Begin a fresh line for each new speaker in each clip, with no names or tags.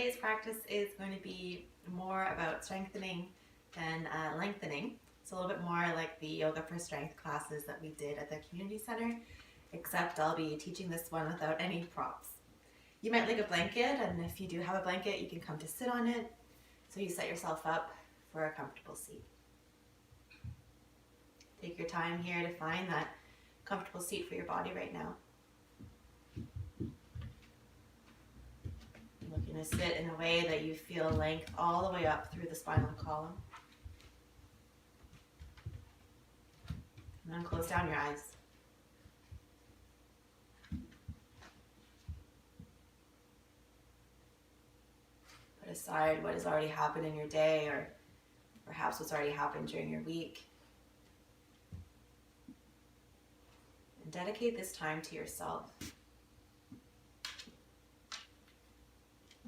today's practice is going to be more about strengthening than lengthening. It's a little bit more like the Yoga for Strength classes that we did at the community center, except I'll be teaching this one without any props. You might like a blanket, and if you do have a blanket, you can come to sit on it. So you set yourself up for a comfortable seat. Take your time here to find that comfortable seat for your body right now. Looking to sit in a way that you feel length all the way up through the spinal column. And then close down your eyes. Put aside what has already happened in your day, or perhaps what's already happened during your week. And dedicate this time to yourself.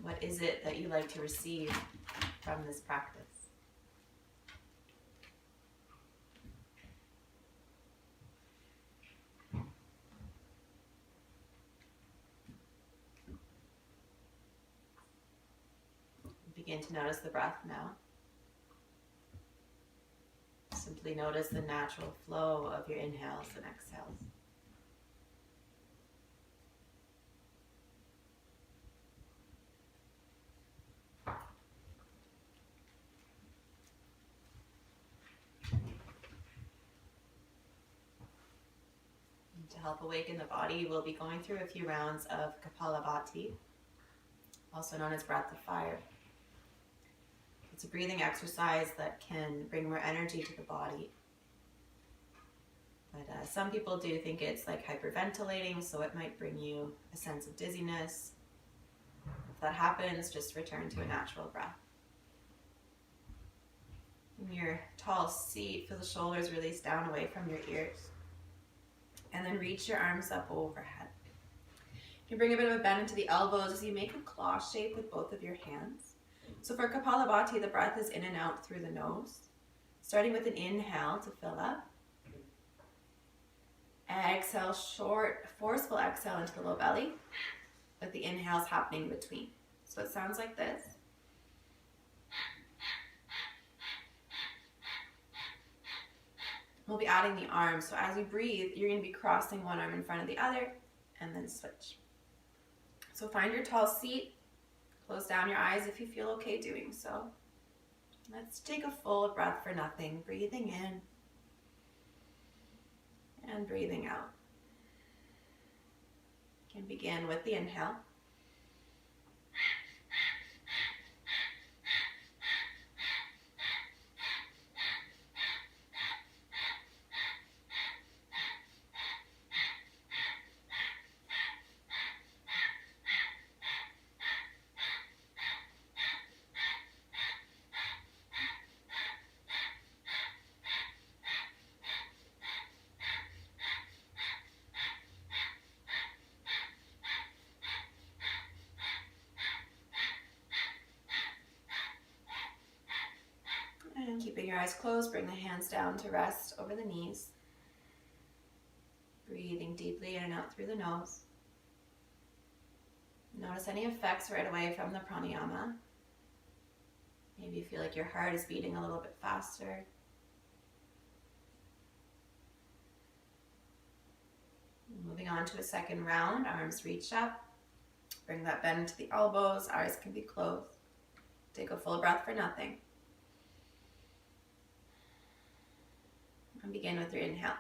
What is it that you like to receive from this practice? Begin to notice the breath now. Simply notice the natural flow of your inhales and exhales. And to help awaken the body, we'll be going through a few rounds of Kapalabhati, also known as breath of fire. It's a breathing exercise that can bring more energy to the body. But some people do think it's like hyperventilating, so it might bring you a sense of dizziness. If that happens, just return to a natural breath. In your tall seat, feel the shoulders release down away from your ears. And then reach your arms up overhead. You can bring a bit of a bend into the elbows as you make a claw shape with both of your hands. So for Kapalabhati, the breath is in and out through the nose, starting with an inhale to fill up. Exhale, short, forceful exhale into the low belly, with the inhales happening in between. So it sounds like this. We'll be adding the arms. So as you breathe, you're going to be crossing one arm in front of the other, and then switch. So find your tall seat. Close down your eyes if you feel okay doing so. Let's take a full breath for nothing. Breathing in and breathing out. You can begin with the inhale. And keeping your eyes closed, bring the hands down to rest over the knees. Breathing deeply in and out through the nose. Notice any effects right away from the pranayama. Maybe you feel like your heart is beating a little bit faster. Moving on to a second round, arms reach up. Bring that bend to the elbows, eyes can be closed. Take a full breath for nothing. And begin with your inhale.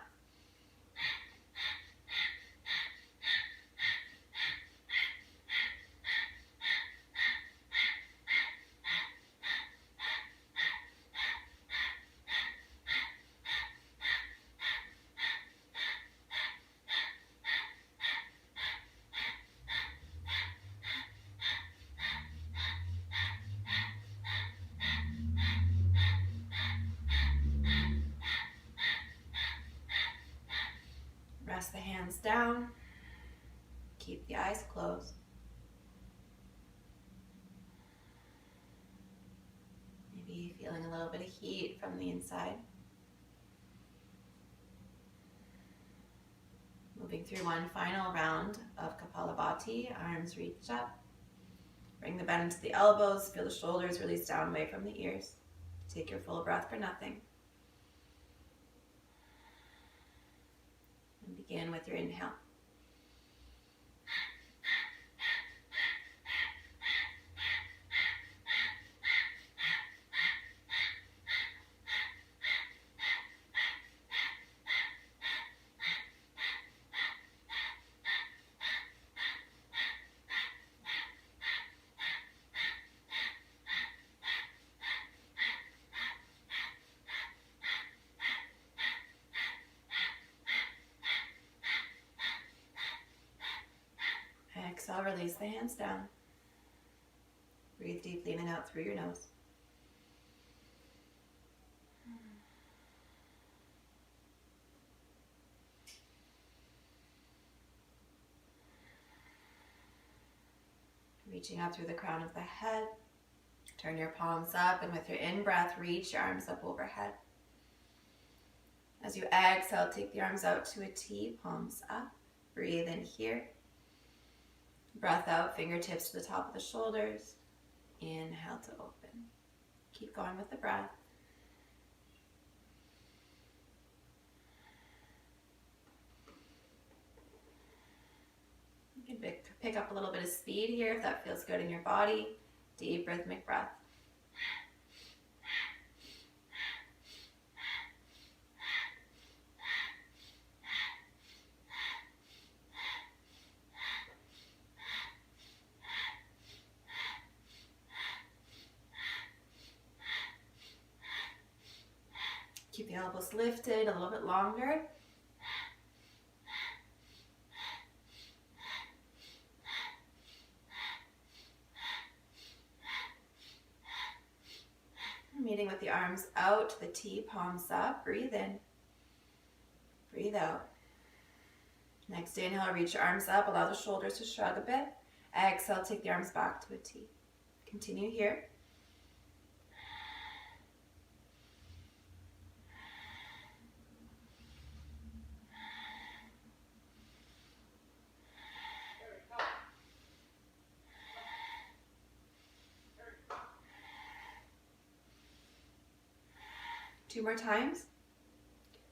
Rest the hands down. Keep the eyes closed. Maybe feeling a little bit of heat from the inside. Moving through one final round of Kapalabhati, arms reach up. Bring the bend into the elbows. Feel the shoulders release down away from the ears. Take your full breath for nothing. And begin with your inhale. Exhale, release the hands down. Breathe deeply in and out through your nose. Reaching out through the crown of the head. Turn your palms up, and with your in-breath, reach your arms up overhead. As you exhale, take the arms out to a T, palms up. Breathe in here. Breath out, fingertips to the top of the shoulders. Inhale to open. Keep going with the breath. You can pick up a little bit of speed here if that feels good in your body. Deep rhythmic breath. Keep the elbows lifted a little bit longer. Meeting with the arms out to the T, palms up. Breathe in. Breathe out. Next inhale, reach your arms up. Allow the shoulders to shrug a bit. Exhale, take the arms back to a T. Continue here. Two more times.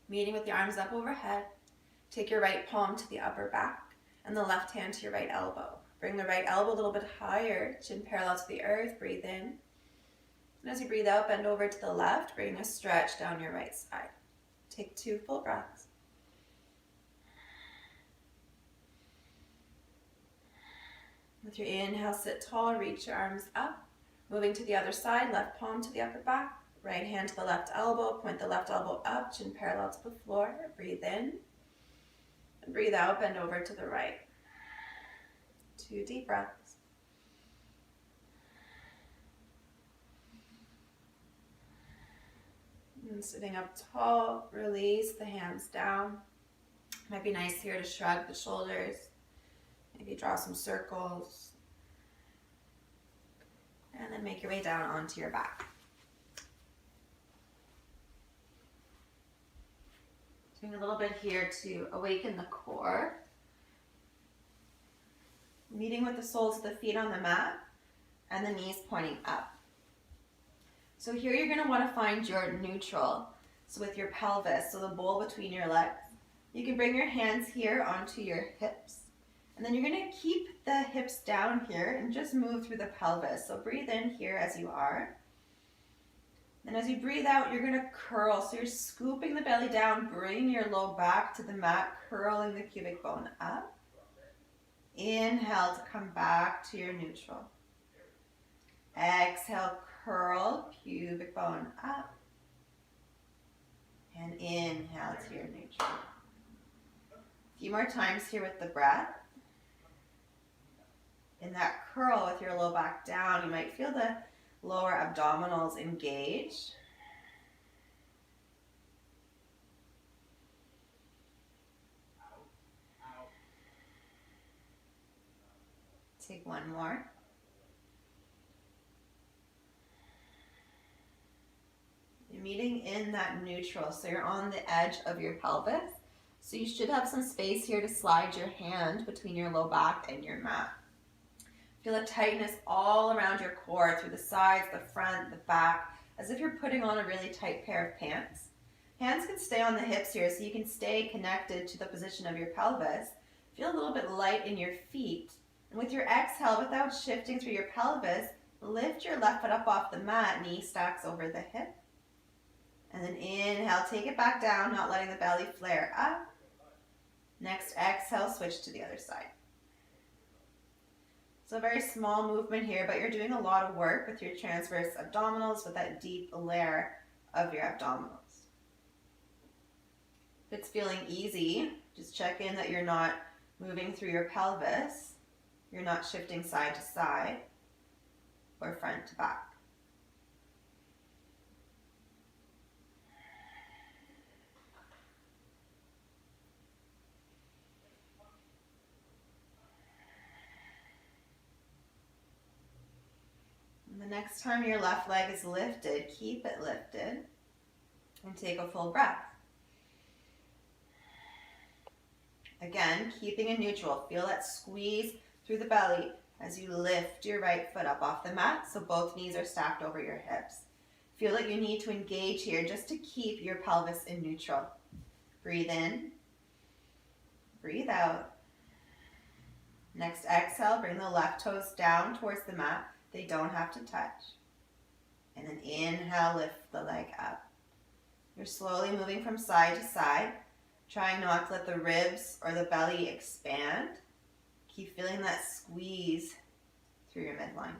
Meeting with the arms up overhead. Take your right palm to the upper back and the left hand to your right elbow. Bring the right elbow a little bit higher, chin parallel to the earth. Breathe in. And as you breathe out, bend over to the left. Bring a stretch down your right side. Take 2 full breaths. With your inhale, sit tall, reach your arms up. Moving to the other side, left palm to the upper back. Right hand to the left elbow, point the left elbow up, chin parallel to the floor. Breathe in. And breathe out, bend over to the right. 2 deep breaths. And sitting up tall, release the hands down. Might be nice here to shrug the shoulders. Maybe draw some circles. And then make your way down onto your back. Doing a little bit here to awaken the core. Meeting with the soles of the feet on the mat and the knees pointing up. So here you're going to want to find your neutral. So with your pelvis, so the bowl between your legs. You can bring your hands here onto your hips. And then you're going to keep the hips down here and just move through the pelvis. So breathe in here as you are. And as you breathe out, you're going to curl. So you're scooping the belly down, bring your low back to the mat, curling the pubic bone up. Inhale to come back to your neutral. Exhale, curl, pubic bone up. And inhale to your neutral. A few more times here with the breath. In that curl with your low back down, you might feel the lower abdominals engage. Take one more. You're meeting in that neutral, so you're on the edge of your pelvis. So you should have some space here to slide your hand between your low back and your mat.
Feel a tightness all around your core, through the sides, the front, the back, as if you're putting on a really tight pair of pants. Hands can stay on the hips here so you can stay connected to the position of your pelvis. Feel a little bit light in your feet. And with your exhale, without shifting through your pelvis, lift your left foot up off the mat, knee stacks over the hip. And then inhale, take it back down, not letting the belly flare up. Next exhale, switch to the other side. So a very small movement here, but you're doing a lot of work with your transverse abdominals, with that deep layer of your abdominals. If it's feeling easy, just check in that you're not moving through your pelvis, you're not shifting side to side or front to back. The next time your left leg is lifted, keep it lifted and take a full breath. Again, keeping it neutral. Feel that squeeze through the belly as you lift your right foot up off the mat so both knees are stacked over your hips. Feel that you need to engage here just to keep your pelvis in neutral. Breathe in, breathe out. Next exhale, bring the left toes down towards the mat. They don't have to touch. And then inhale, lift the leg up. You're slowly moving from side to side, trying not to let the ribs or the belly expand. Keep feeling that squeeze through your midline.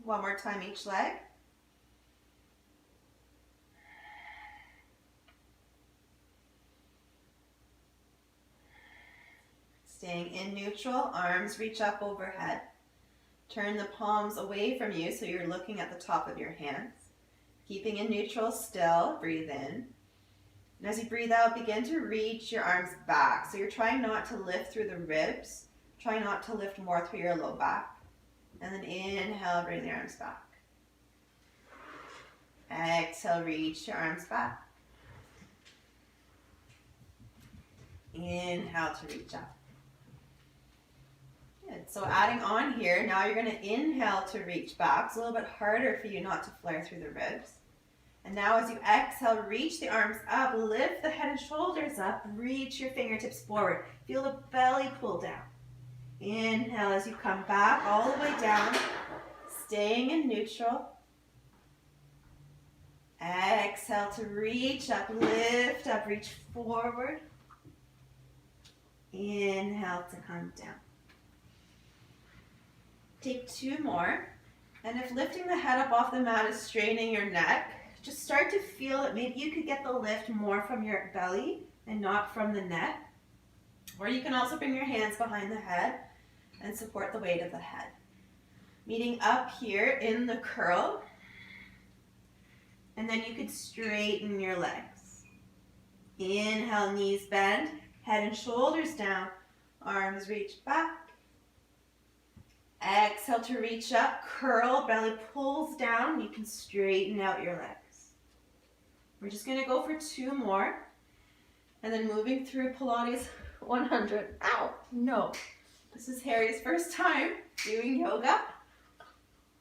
One more time each leg. Staying in neutral, arms reach up overhead. Turn the palms away from you so you're looking at the top of your hands. Keeping in neutral still, breathe in. And as you breathe out, begin to reach your arms back. So you're trying not to lift through the ribs. Try not to lift more through your low back. And then inhale, bring the arms back. Exhale, reach your arms back. Inhale to reach up. Good. So adding on here, now you're going to inhale to reach back. It's a little bit harder for you not to flare through the ribs. And now as you exhale, reach the arms up, lift the head and shoulders up, reach your fingertips forward. Feel the belly pull down. Inhale as you come back all the way down, staying in neutral. Exhale to reach up, lift up, reach forward. Inhale to come down. Take two more. And if lifting the head up off the mat is straining your neck, just start to feel that maybe you could get the lift more from your belly and not from the neck. Or you can also bring your hands behind the head and support the weight of the head. Meeting up here in the curl. And then you could straighten your legs. Inhale, knees bend, head and shoulders down, arms reach back. Exhale to reach up, curl, belly pulls down. You can straighten out your legs. We're just going to go for two more. And then moving through Pilates 100. Ow, no. This is Harry's first time doing yoga.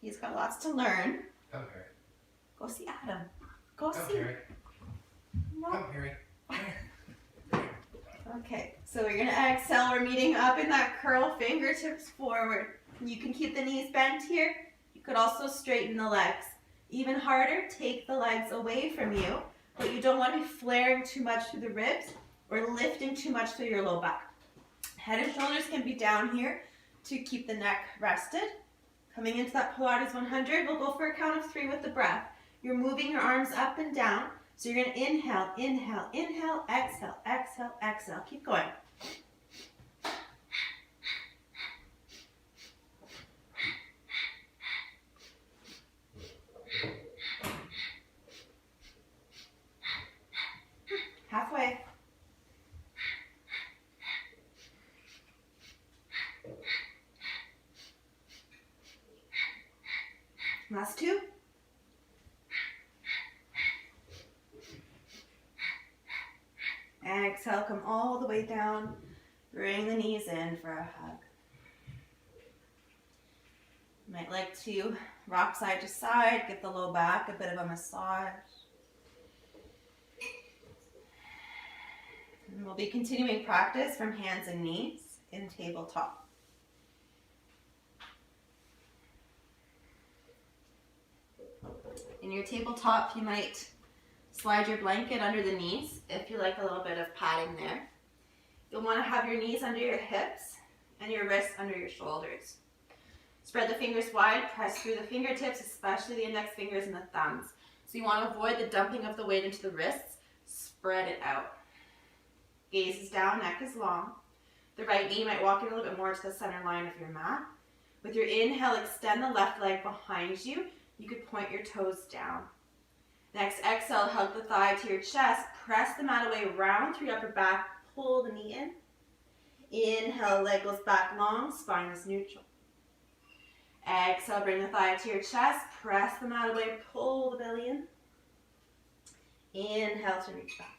He's got lots to learn.
Come, Harry.
Go see Adam. Go
Come,
see.
Harry.
No.
Come, Harry.
Okay, so we're going to exhale. We're meeting up in that curl, fingertips forward. You can keep the knees bent here. You could also straighten the legs. Even harder, take the legs away from you, but you don't want to be flaring too much through the ribs or lifting too much through your low back. Head and shoulders can be down here to keep the neck rested. Coming into that Pilates 100, we'll go for a count of 3 with the breath. You're moving your arms up and down. So you're going to inhale, inhale, inhale, exhale, exhale, exhale. Keep going. Halfway. Last 2. Exhale, come all the way down. Bring the knees in for a hug. You might like to rock side to side, give the low back a bit of a massage. And we'll be continuing practice from hands and knees in tabletop. In your tabletop, you might slide your blanket under the knees if you like a little bit of padding there. You'll want to have your knees under your hips and your wrists under your shoulders. Spread the fingers wide, press through the fingertips, especially the index fingers and the thumbs. So you want to avoid the dumping of the weight into the wrists. Spread it out. Gaze is down, neck is long. The right knee might walk in a little bit more to the center line of your mat. With your inhale, extend the left leg behind you. You could point your toes down. Next, exhale, hug the thigh to your chest. Press the mat away, round through your upper back. Pull the knee in. Inhale, leg goes back long, spine is neutral. Exhale, bring the thigh to your chest. Press the mat away, pull the belly in. Inhale to reach back.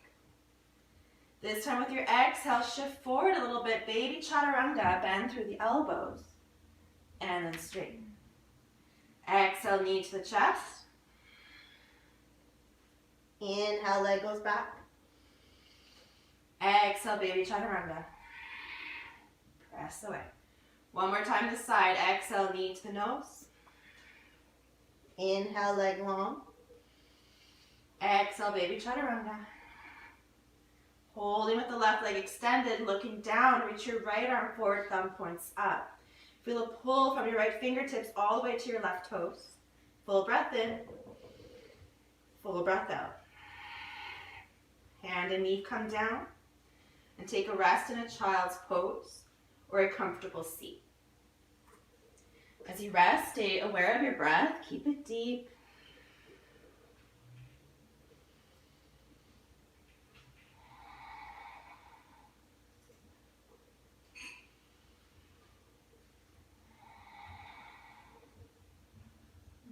This time with your exhale, shift forward a little bit. Baby chaturanga, bend through the elbows. And then straighten. Exhale, knee to the chest. Inhale, leg goes back. Exhale, baby chaturanga. Press away. One more time this side. Exhale, knee to the nose. Inhale, leg long. Exhale, baby chaturanga. Holding with the left leg extended, looking down. Reach your right arm forward, thumb points up. Feel a pull from your right fingertips all the way to your left toes. Full breath in. Full breath out. Hand and knee come down. And take a rest in a child's pose or a comfortable seat. As you rest, stay aware of your breath. Keep it deep.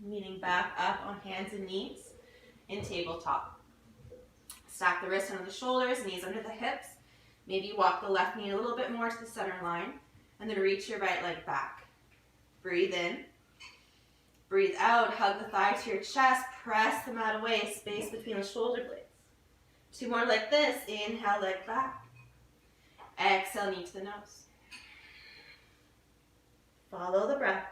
Meeting back up on hands and knees in tabletop. Stack the wrists under the shoulders, knees under the hips. Maybe walk the left knee a little bit more to the center line, and then reach your right leg back. Breathe in. Breathe out. Hug the thigh to your chest. Press the mat away. Space between the shoulder blades. Two more like this. Inhale, leg back. Exhale, knee to the nose. Follow the breath.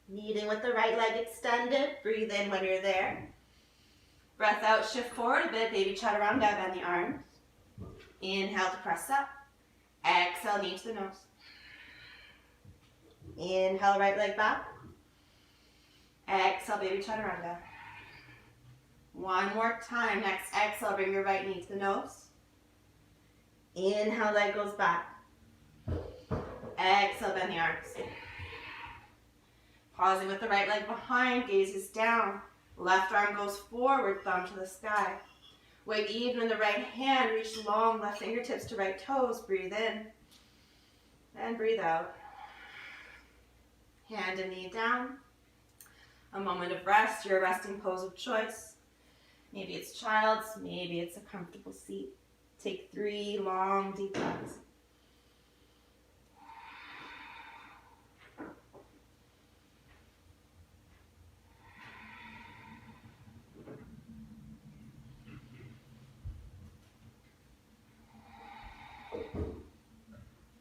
Kneading with the right leg extended. Breathe in when you're there. Breath out, shift forward a bit. Baby chaturanga, bend the arms. Inhale to press up. Exhale, knee to the nose. Inhale, right leg back. Exhale, baby chaturanga. One more time. Next exhale, bring your right knee to the nose. Inhale, leg goes back. Exhale, bend the arms. Pausing with the right leg behind, gaze is down. Left arm goes forward, thumb to the sky. Weight even in the right hand, reach long, left fingertips to right toes. Breathe in and breathe out. Hand and knee down. A moment of rest, your resting pose of choice. Maybe it's child's, maybe it's a comfortable seat. Take 3 long, deep breaths.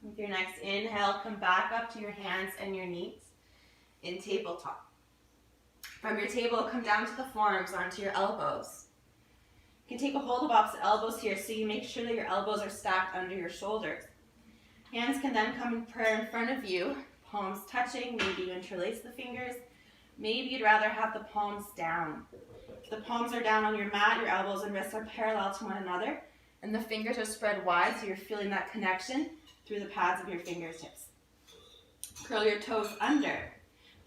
With your next inhale, come back up to your hands and your knees in tabletop. From your table, come down to the forearms, onto your elbows. You can take a hold of opposite elbows here so you make sure that your elbows are stacked under your shoulders. Hands can then come in prayer in front of you, palms touching. Maybe you interlace the fingers. Maybe you'd rather have the palms down. If the palms are down on your mat, your elbows and wrists are parallel to one another, and the fingers are spread wide so you're feeling that connection through the pads of your fingertips. Curl your toes under.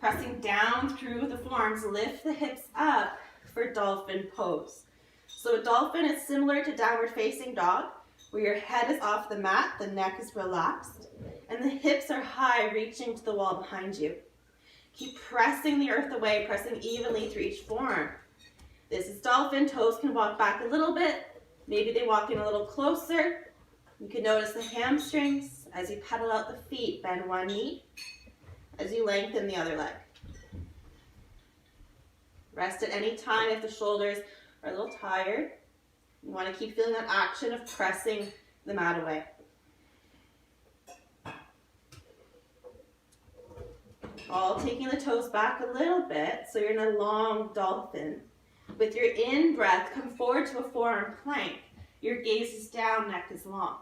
Pressing down through the forearms, lift the hips up for dolphin pose. So a dolphin is similar to downward facing dog, where your head is off the mat, the neck is relaxed, and the hips are high, reaching to the wall behind you. Keep pressing the earth away, pressing evenly through each forearm. This is dolphin. Toes can walk back a little bit. Maybe they walk in a little closer. You can notice the hamstrings as you pedal out the feet. Bend one knee as you lengthen the other leg. Rest at any time if the shoulders are a little tired. You want to keep feeling that action of pressing the mat away. All taking the toes back a little bit so you're in a long dolphin. With your in-breath, come forward to a forearm plank. Your gaze is down, neck is long.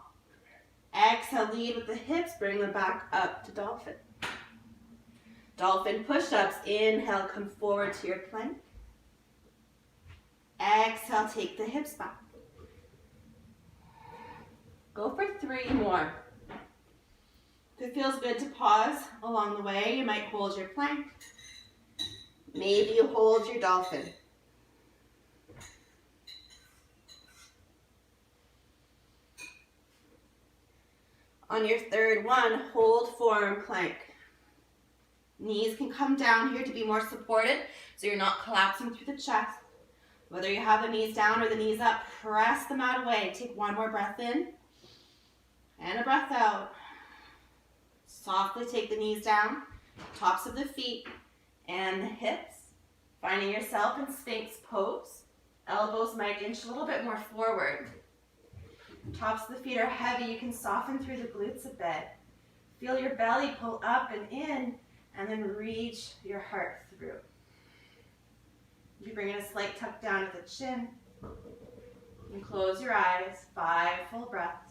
Exhale, lead with the hips, bring them back up to dolphin. Dolphin push-ups. Inhale, come forward to your plank. Exhale, take the hips back. Go for 3 more. If it feels good to pause along the way, you might hold your plank. Maybe you hold your dolphin. On your third one, hold forearm plank. Knees can come down here to be more supported so you're not collapsing through the chest. Whether you have the knees down or the knees up, press the mat away. Take one more breath in and a breath out. Softly take the knees down, tops of the feet and the hips. Finding yourself in Sphinx pose. Elbows might inch a little bit more forward. Tops of the feet are heavy. You can soften through the glutes a bit. Feel your belly pull up and in, and then reach your heart through. You bring in a slight tuck down at the chin. And close your eyes. 5 full breaths.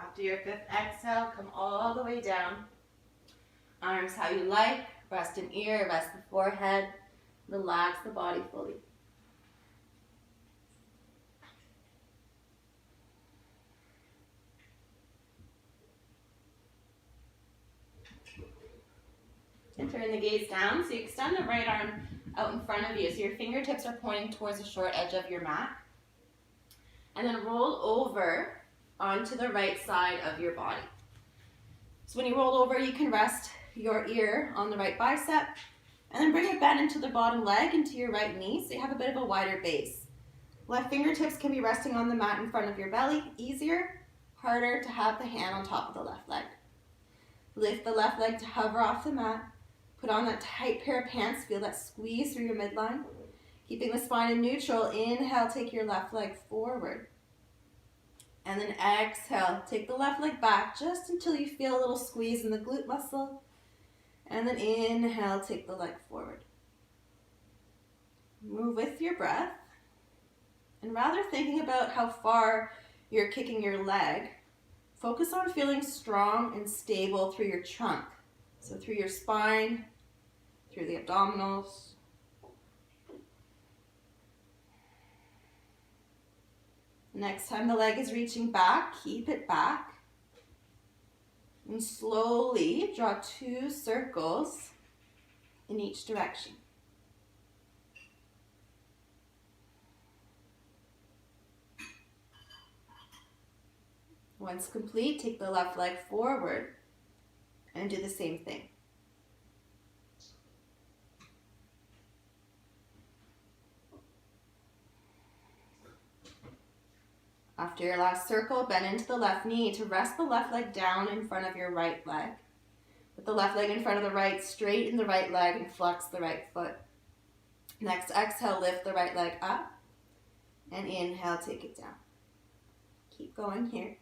After your 5th exhale, come all the way down. Arms how you like. Rest an ear, rest the forehead. Relax the body fully. And turn the gaze down. So you extend the right arm out in front of you. So your fingertips are pointing towards the short edge of your mat. And then roll over onto the right side of your body. So when you roll over, you can rest your ear on the right bicep and then bring it bend into the bottom leg, into your right knee, so you have a bit of a wider base. Left fingertips can be resting on the mat in front of your belly. Easier, harder to have the hand on top of the left leg. Lift the left leg to hover off the mat. Put on that tight pair of pants. Feel that squeeze through your midline. Keeping the spine in neutral. Inhale, take your left leg forward. And then exhale, take the left leg back just until you feel a little squeeze in the glute muscle. And then inhale, take the leg forward. Move with your breath. And rather thinking about how far you're kicking your leg, focus on feeling strong and stable through your trunk. So through your spine, through the abdominals. Next time the leg is reaching back, keep it back. And slowly draw 2 circles in each direction. Once complete, take the left leg forward and do the same thing. After your last circle, bend into the left knee to rest the left leg down in front of your right leg. Put the left leg in front of the right, straighten the right leg and flex the right foot. Next exhale, lift the right leg up and inhale, take it down. Keep going here.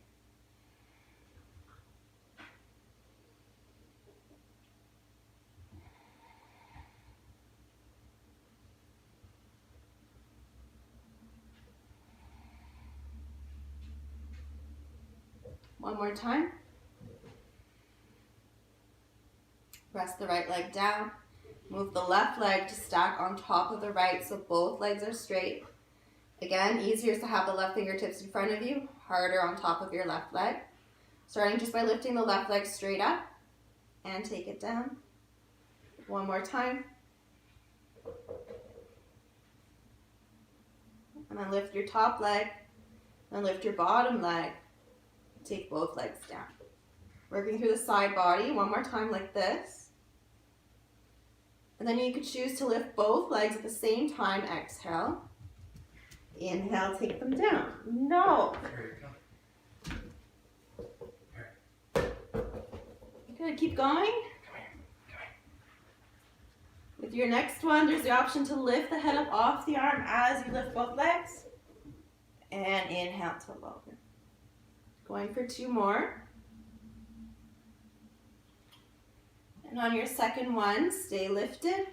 One more time. Rest the right leg down. Move the left leg to stack on top of the right so both legs are straight. Again, easier to have the left fingertips in front of you, harder on top of your left leg. Starting just by lifting the left leg straight up and take it down. One more time. And then lift your top leg, then lift your bottom leg. Take both legs down. Working through the side body, one more time like this. And then you could choose to lift both legs at the same time. Exhale. Inhale, take them down. No. Good, keep going. With your next one, there's the option to lift the head up off the arm as you lift both legs. And inhale to lower. Going for 2 more. And on your second one, stay lifted.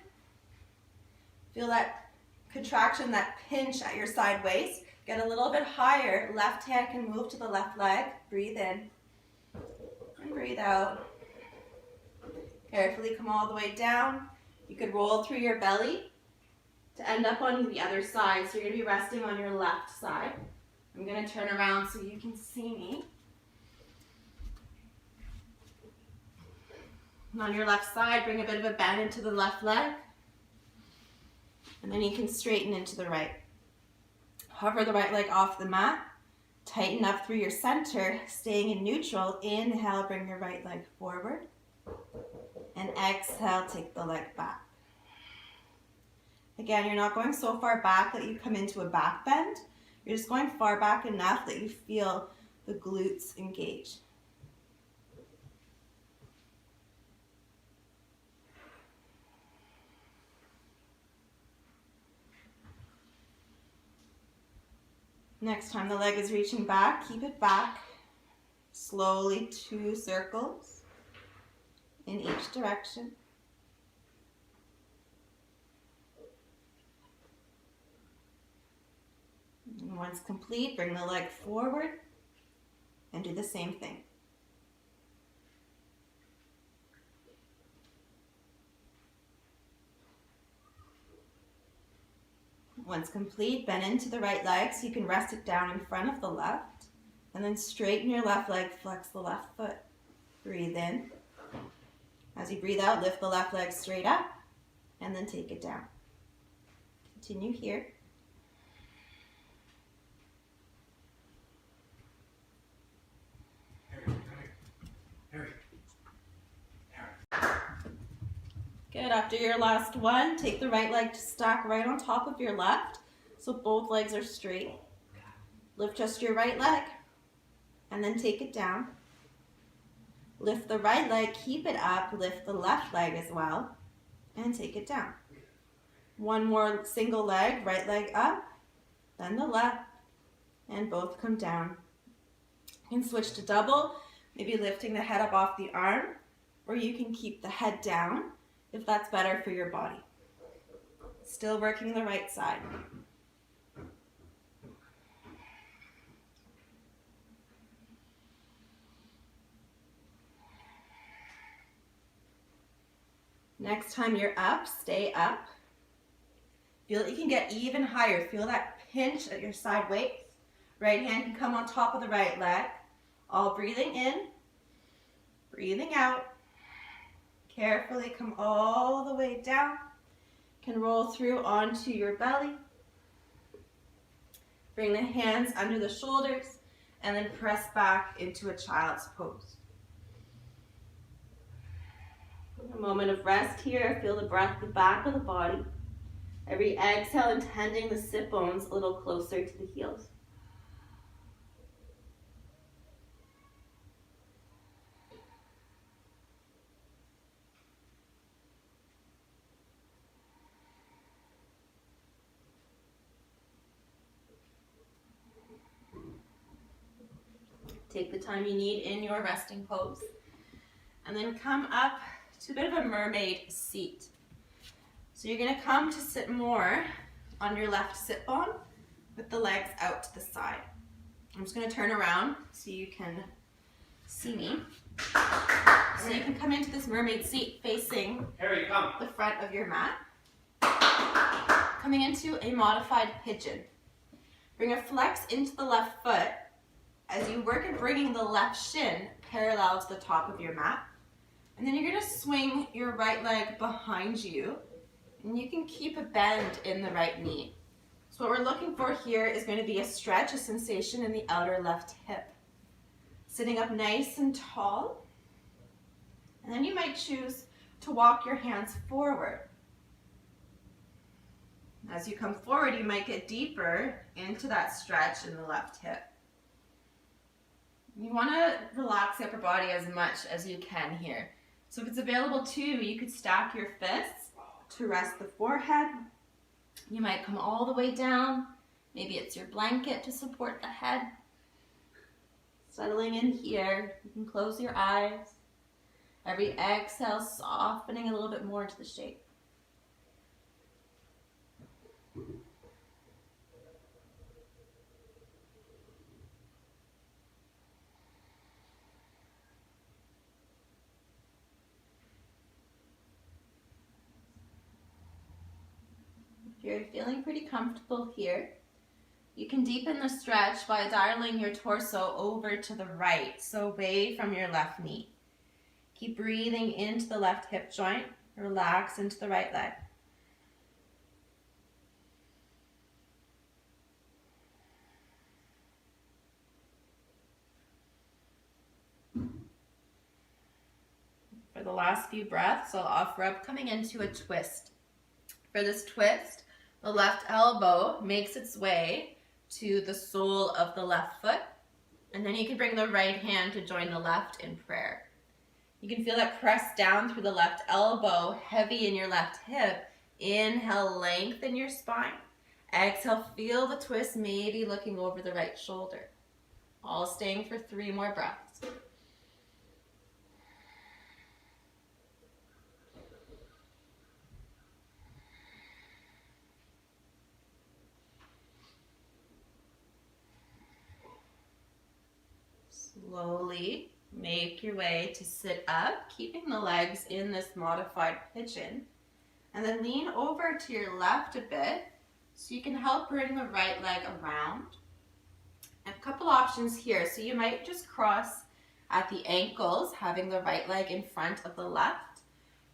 Feel that contraction, that pinch at your side waist. Get a little bit higher. Left hand can move to the left leg. Breathe in and breathe out. Carefully come all the way down. You could roll through your belly to end up on the other side. So you're going to be resting on your left side. I'm going to turn around so you can see me. And on your left side, bring a bit of a bend into the left leg. And then you can straighten into the right. Hover the right leg off the mat. Tighten up through your center, staying in neutral. Inhale, bring your right leg forward. And exhale, take the leg back. Again, you're not going so far back that you come into a back bend. You're just going far back enough that you feel the glutes engage. Next time the leg is reaching back, keep it back. Slowly 2 circles in each direction. And once complete, bring the leg forward and do the same thing. Once complete, bend into the right leg so you can rest it down in front of the left. And then straighten your left leg, flex the left foot. Breathe in. As you breathe out, lift the left leg straight up and then take it down. Continue here. Good, after your last one, take the right leg to stack right on top of your left, so both legs are straight. Lift just your right leg, and then take it down. Lift the right leg, keep it up, lift the left leg as well, and take it down. One more single leg, right leg up, then the left, and both come down. You can switch to double, maybe lifting the head up off the arm, or you can keep the head down, if that's better for your body. Still working the right side. Next time you're up, stay up. Feel that you can get even higher. Feel that pinch at your side waist. Right hand can come on top of the right leg. All breathing in, breathing out. Carefully come all the way down. Can roll through onto your belly. Bring the hands under the shoulders and then press back into a child's pose. A moment of rest here. Feel the breath at the back of the body. Every exhale intending the sit bones a little closer to the heels. Take the time you need in your resting pose. And then come up to a bit of a mermaid seat. So you're going to come to sit more on your left sit bone with the legs out to the side. I'm just going to turn around so you can see me. So you can come into this mermaid seat facing the front of your mat. Coming into a modified pigeon. Bring a flex into the left foot as you work at bringing the left shin parallel to the top of your mat. And then you're going to swing your right leg behind you, and you can keep a bend in the right knee. So what we're looking for here is going to be a stretch, a sensation in the outer left hip. Sitting up nice and tall, and then you might choose to walk your hands forward. As you come forward, you might get deeper into that stretch in the left hip. You want to relax the upper body as much as you can here. So if it's available to you, you could stack your fists to rest the forehead. You might come all the way down. Maybe it's your blanket to support the head. Settling in here, you can close your eyes. Every exhale, softening a little bit more into the shape. If you're feeling pretty comfortable here, you can deepen the stretch by dialing your torso over to the right, so away from your left knee. Keep breathing into the left hip joint, relax into the right leg. For the last few breaths, I'll offer up coming into a twist. For this twist, the left elbow makes its way to the sole of the left foot, and then you can bring the right hand to join the left in prayer. You can feel that press down through the left elbow, heavy in your left hip. Inhale, lengthen your spine. Exhale, feel the twist, maybe looking over the right shoulder. All staying for 3 more breaths. Slowly make your way to sit up, keeping the legs in this modified pigeon. And then lean over to your left a bit so you can help bring the right leg around. And a couple options here. So you might just cross at the ankles, having the right leg in front of the left.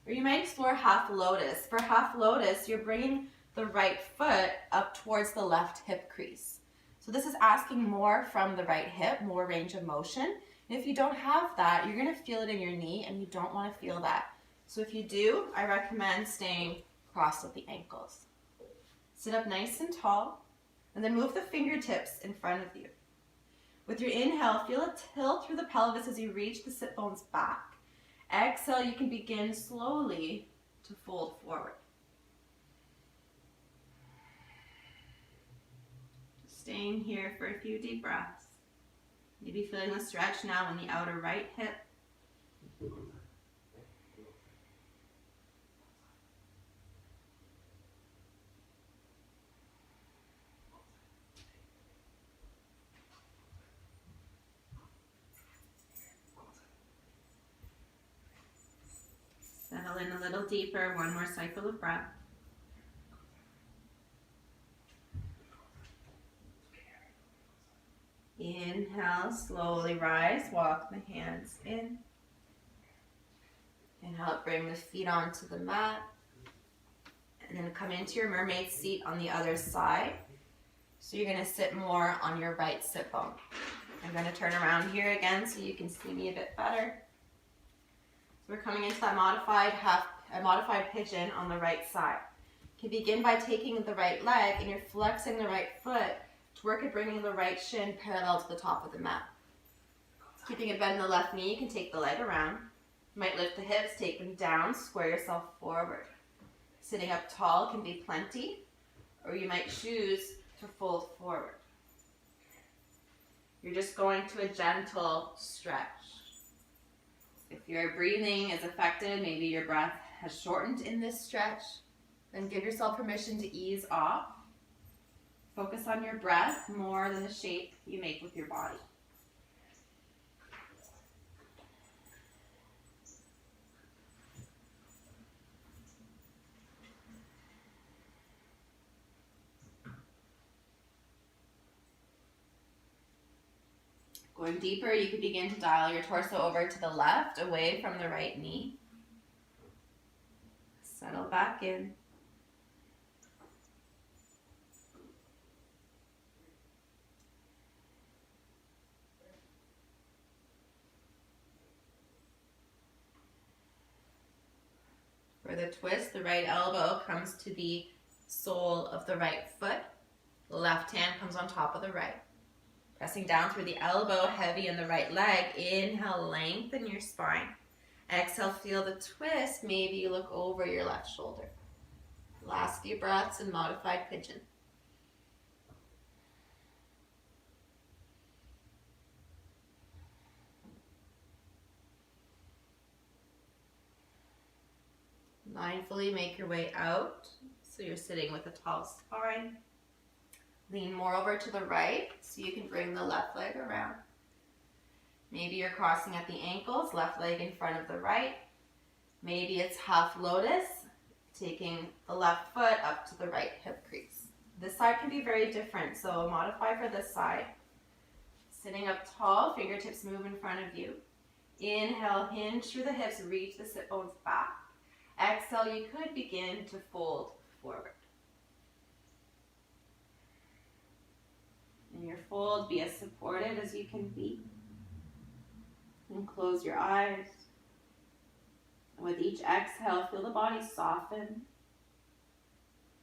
Or you might explore half lotus. For half lotus, you're bringing the right foot up towards the left hip crease. So this is asking more from the right hip, more range of motion. And if you don't have that, you're going to feel it in your knee, and you don't want to feel that. So if you do, I recommend staying crossed at the ankles. Sit up nice and tall, and then move the fingertips in front of you. With your inhale, feel a tilt through the pelvis as you reach the sit bones back. Exhale, you can begin slowly to fold forward. Staying here for a few deep breaths. Maybe feeling the stretch now in the outer right hip. Settle in a little deeper, 1 more cycle of breath. Inhale, slowly rise, walk the hands in. Inhale, bring the feet onto the mat. And then come into your mermaid seat on the other side. So you're going to sit more on your right sit bone. I'm going to turn around here again so you can see me a bit better. So we're coming into that modified pigeon on the right side. You can begin by taking the right leg and you're flexing the right foot to work at bringing the right shin parallel to the top of the mat. Keeping a bend in the left knee, you can take the leg around. You might lift the hips, take them down, square yourself forward. Sitting up tall can be plenty, or you might choose to fold forward. You're just going to a gentle stretch. If your breathing is affected, maybe your breath has shortened in this stretch, then give yourself permission to ease off. Focus on your breath more than the shape you make with your body. Going deeper, you can begin to dial your torso over to the left, away from the right knee. Settle back in. For the twist, the right elbow comes to the sole of the right foot. The left hand comes on top of the right. Pressing down through the elbow, heavy in the right leg. Inhale, lengthen your spine. Exhale, feel the twist. Maybe you look over your left shoulder. Last few breaths in modified pigeon. Mindfully make your way out, so you're sitting with a tall spine. Lean more over to the right, so you can bring the left leg around. Maybe you're crossing at the ankles, left leg in front of the right. Maybe it's half lotus, taking the left foot up to the right hip crease. This side can be very different, so modify for this side. Sitting up tall, fingertips move in front of you. Inhale, hinge through the hips, reach the sit bones back. Exhale, you could begin to fold forward. In your fold, be as supported as you can be. And close your eyes. And with each exhale, feel the body soften.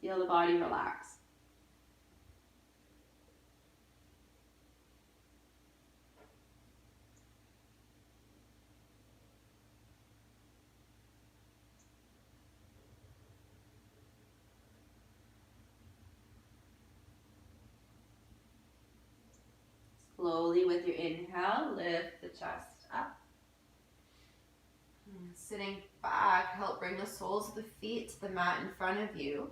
Feel the body relax. Slowly with your inhale, lift the chest up. And sitting back, help bring the soles of the feet to the mat in front of you,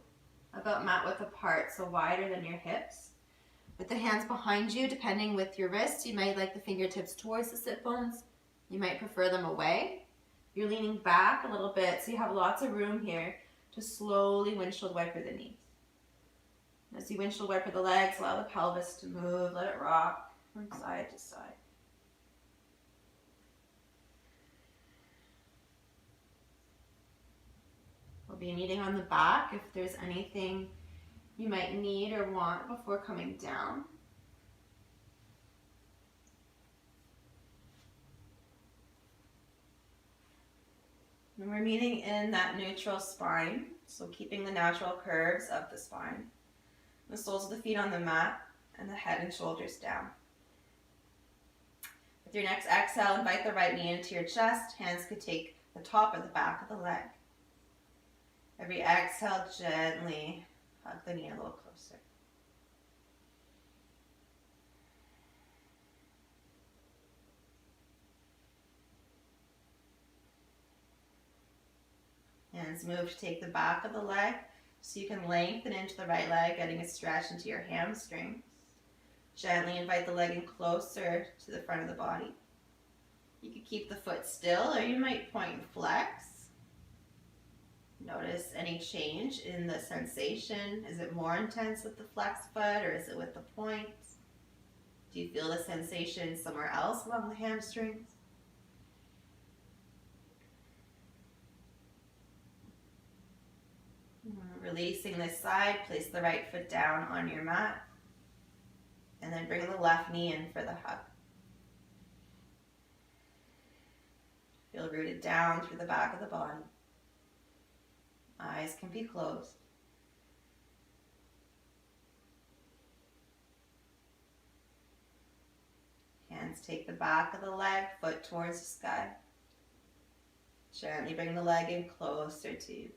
about mat width apart, so wider than your hips. With the hands behind you, depending with your wrists, you might like the fingertips towards the sit bones. You might prefer them away. You're leaning back a little bit, so you have lots of room here to slowly windshield wiper the knees. As you windshield wiper the legs, allow the pelvis to move, let it rock from side to side. We'll be kneading on the back if there's anything you might need or want before coming down. And we're meeting in that neutral spine, so keeping the natural curves of the spine. The soles of the feet on the mat and the head and shoulders down. With your next exhale, invite the right knee into your chest. Hands could take the top or the back of the leg. Every exhale, gently hug the knee a little closer. Hands move to take the back of the leg so you can lengthen into the right leg, getting a stretch into your hamstrings. Gently invite the leg in closer to the front of the body. You could keep the foot still, or you might point and flex. Notice any change in the sensation. Is it more intense with the flexed foot, or is it with the point? Do you feel the sensation somewhere else along the hamstrings? Releasing this side, place the right foot down on your mat. And then bring the left knee in for the hug. Feel rooted down through the back of the body. Eyes can be closed. Hands take the back of the leg, foot towards the sky. Gently bring the leg in closer to you.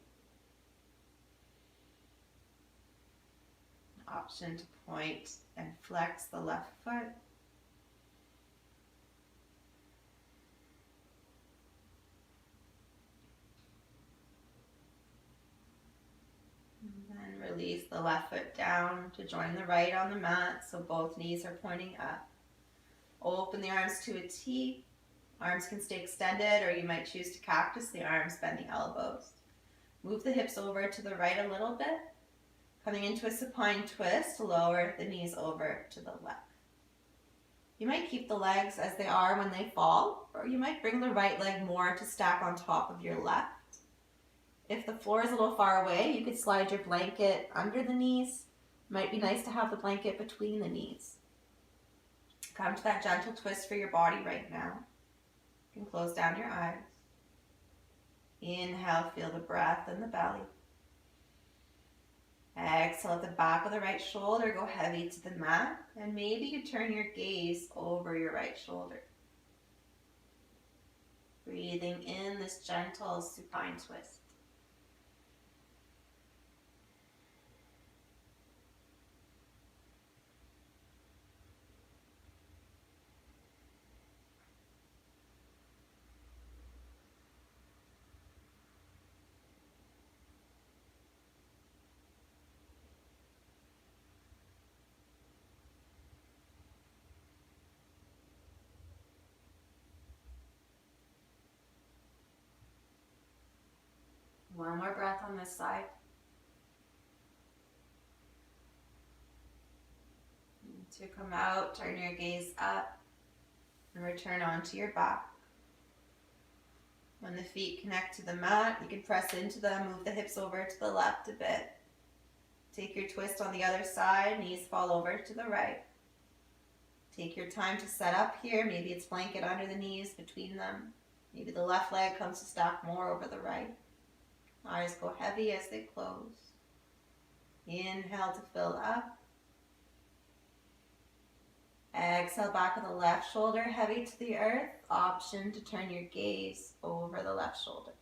Option to point and flex the left foot. And then release the left foot down to join the right on the mat, so both knees are pointing up. Open the arms to a T. Arms can stay extended, or you might choose to cactus the arms, bend the elbows. Move the hips over to the right a little bit. Coming into a supine twist, lower the knees over to the left. You might keep the legs as they are when they fall, or you might bring the right leg more to stack on top of your left. If the floor is a little far away, you could slide your blanket under the knees. Might be nice to have the blanket between the knees. Come to that gentle twist for your body right now. You can close down your eyes. Inhale, feel the breath in the belly. Exhale, let the back of the right shoulder go heavy to the mat, and maybe you turn your gaze over your right shoulder. Breathing in this gentle supine twist. One more breath on this side. To come out, turn your gaze up and return onto your back. When the feet connect to the mat, you can press into them, move the hips over to the left a bit. Take your twist on the other side, knees fall over to the right. Take your time to set up here. Maybe it's blanket under the knees, between them. Maybe the left leg comes to stack more over the right. Eyes go heavy as they close. Inhale to fill up. Exhale, back of the left shoulder heavy to the earth. Option to turn your gaze over the left shoulder.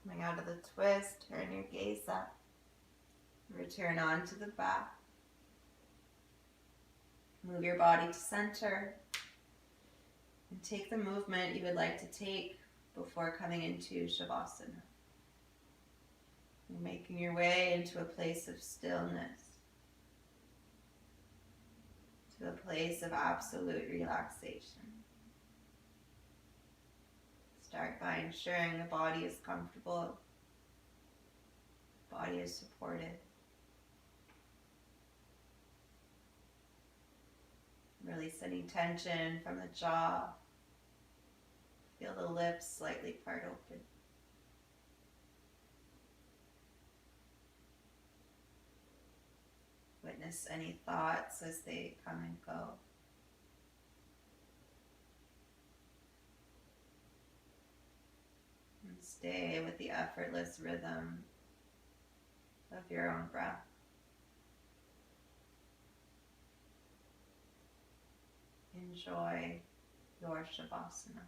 Coming out of the twist, turn your gaze up. Return onto the back. Move your body to center. And take the movement you would like to take before coming into Shavasana. You're making your way into a place of stillness, to a place of absolute relaxation. Start by ensuring the body is comfortable, the body is supported. Release any tension from the jaw. Feel the lips slightly part open. Witness any thoughts as they come and go. And stay with the effortless rhythm of your own breath. Enjoy your Shavasana.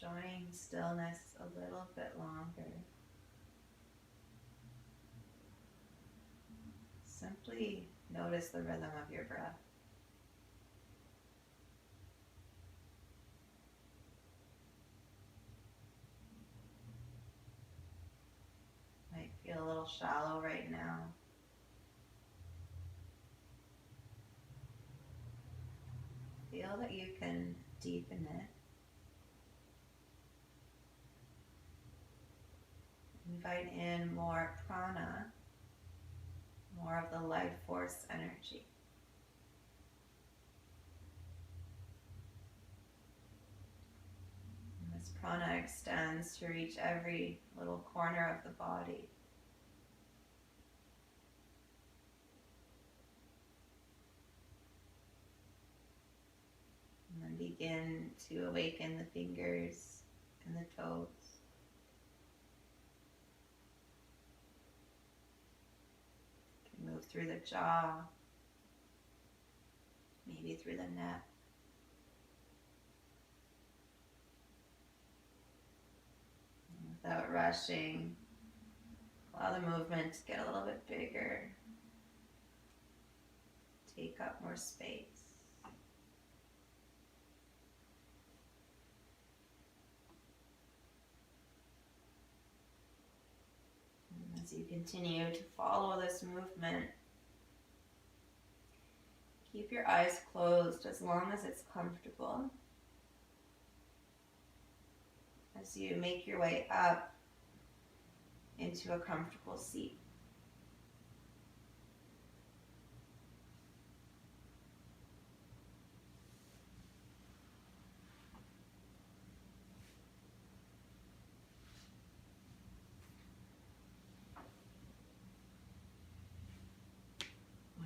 enjoying stillness a little bit longer. Simply notice the rhythm of your breath. Might feel a little shallow right now. Feel that you can deepen it. Invite in more prana, more of the life force energy. And this prana extends to reach every little corner of the body. And then begin to awaken the fingers and the toes. You can move through the jaw, maybe through the neck. And without rushing, allow the movement to get a little bit bigger. Take up more space. As you continue to follow this movement, keep your eyes closed as long as it's comfortable. As you make your way up into a comfortable seat.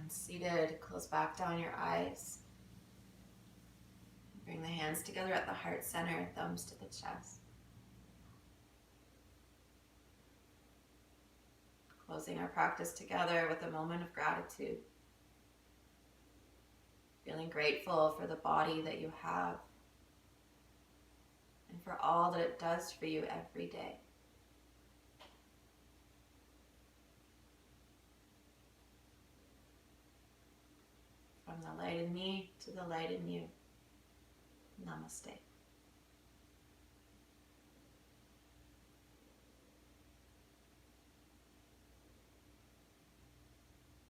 Once seated, close back down your eyes. Bring the hands together at the heart center, thumbs to the chest. Closing our practice together with a moment of gratitude. Feeling grateful for the body that you have and for all that it does for you every day. From the light in me to the light in you. Namaste.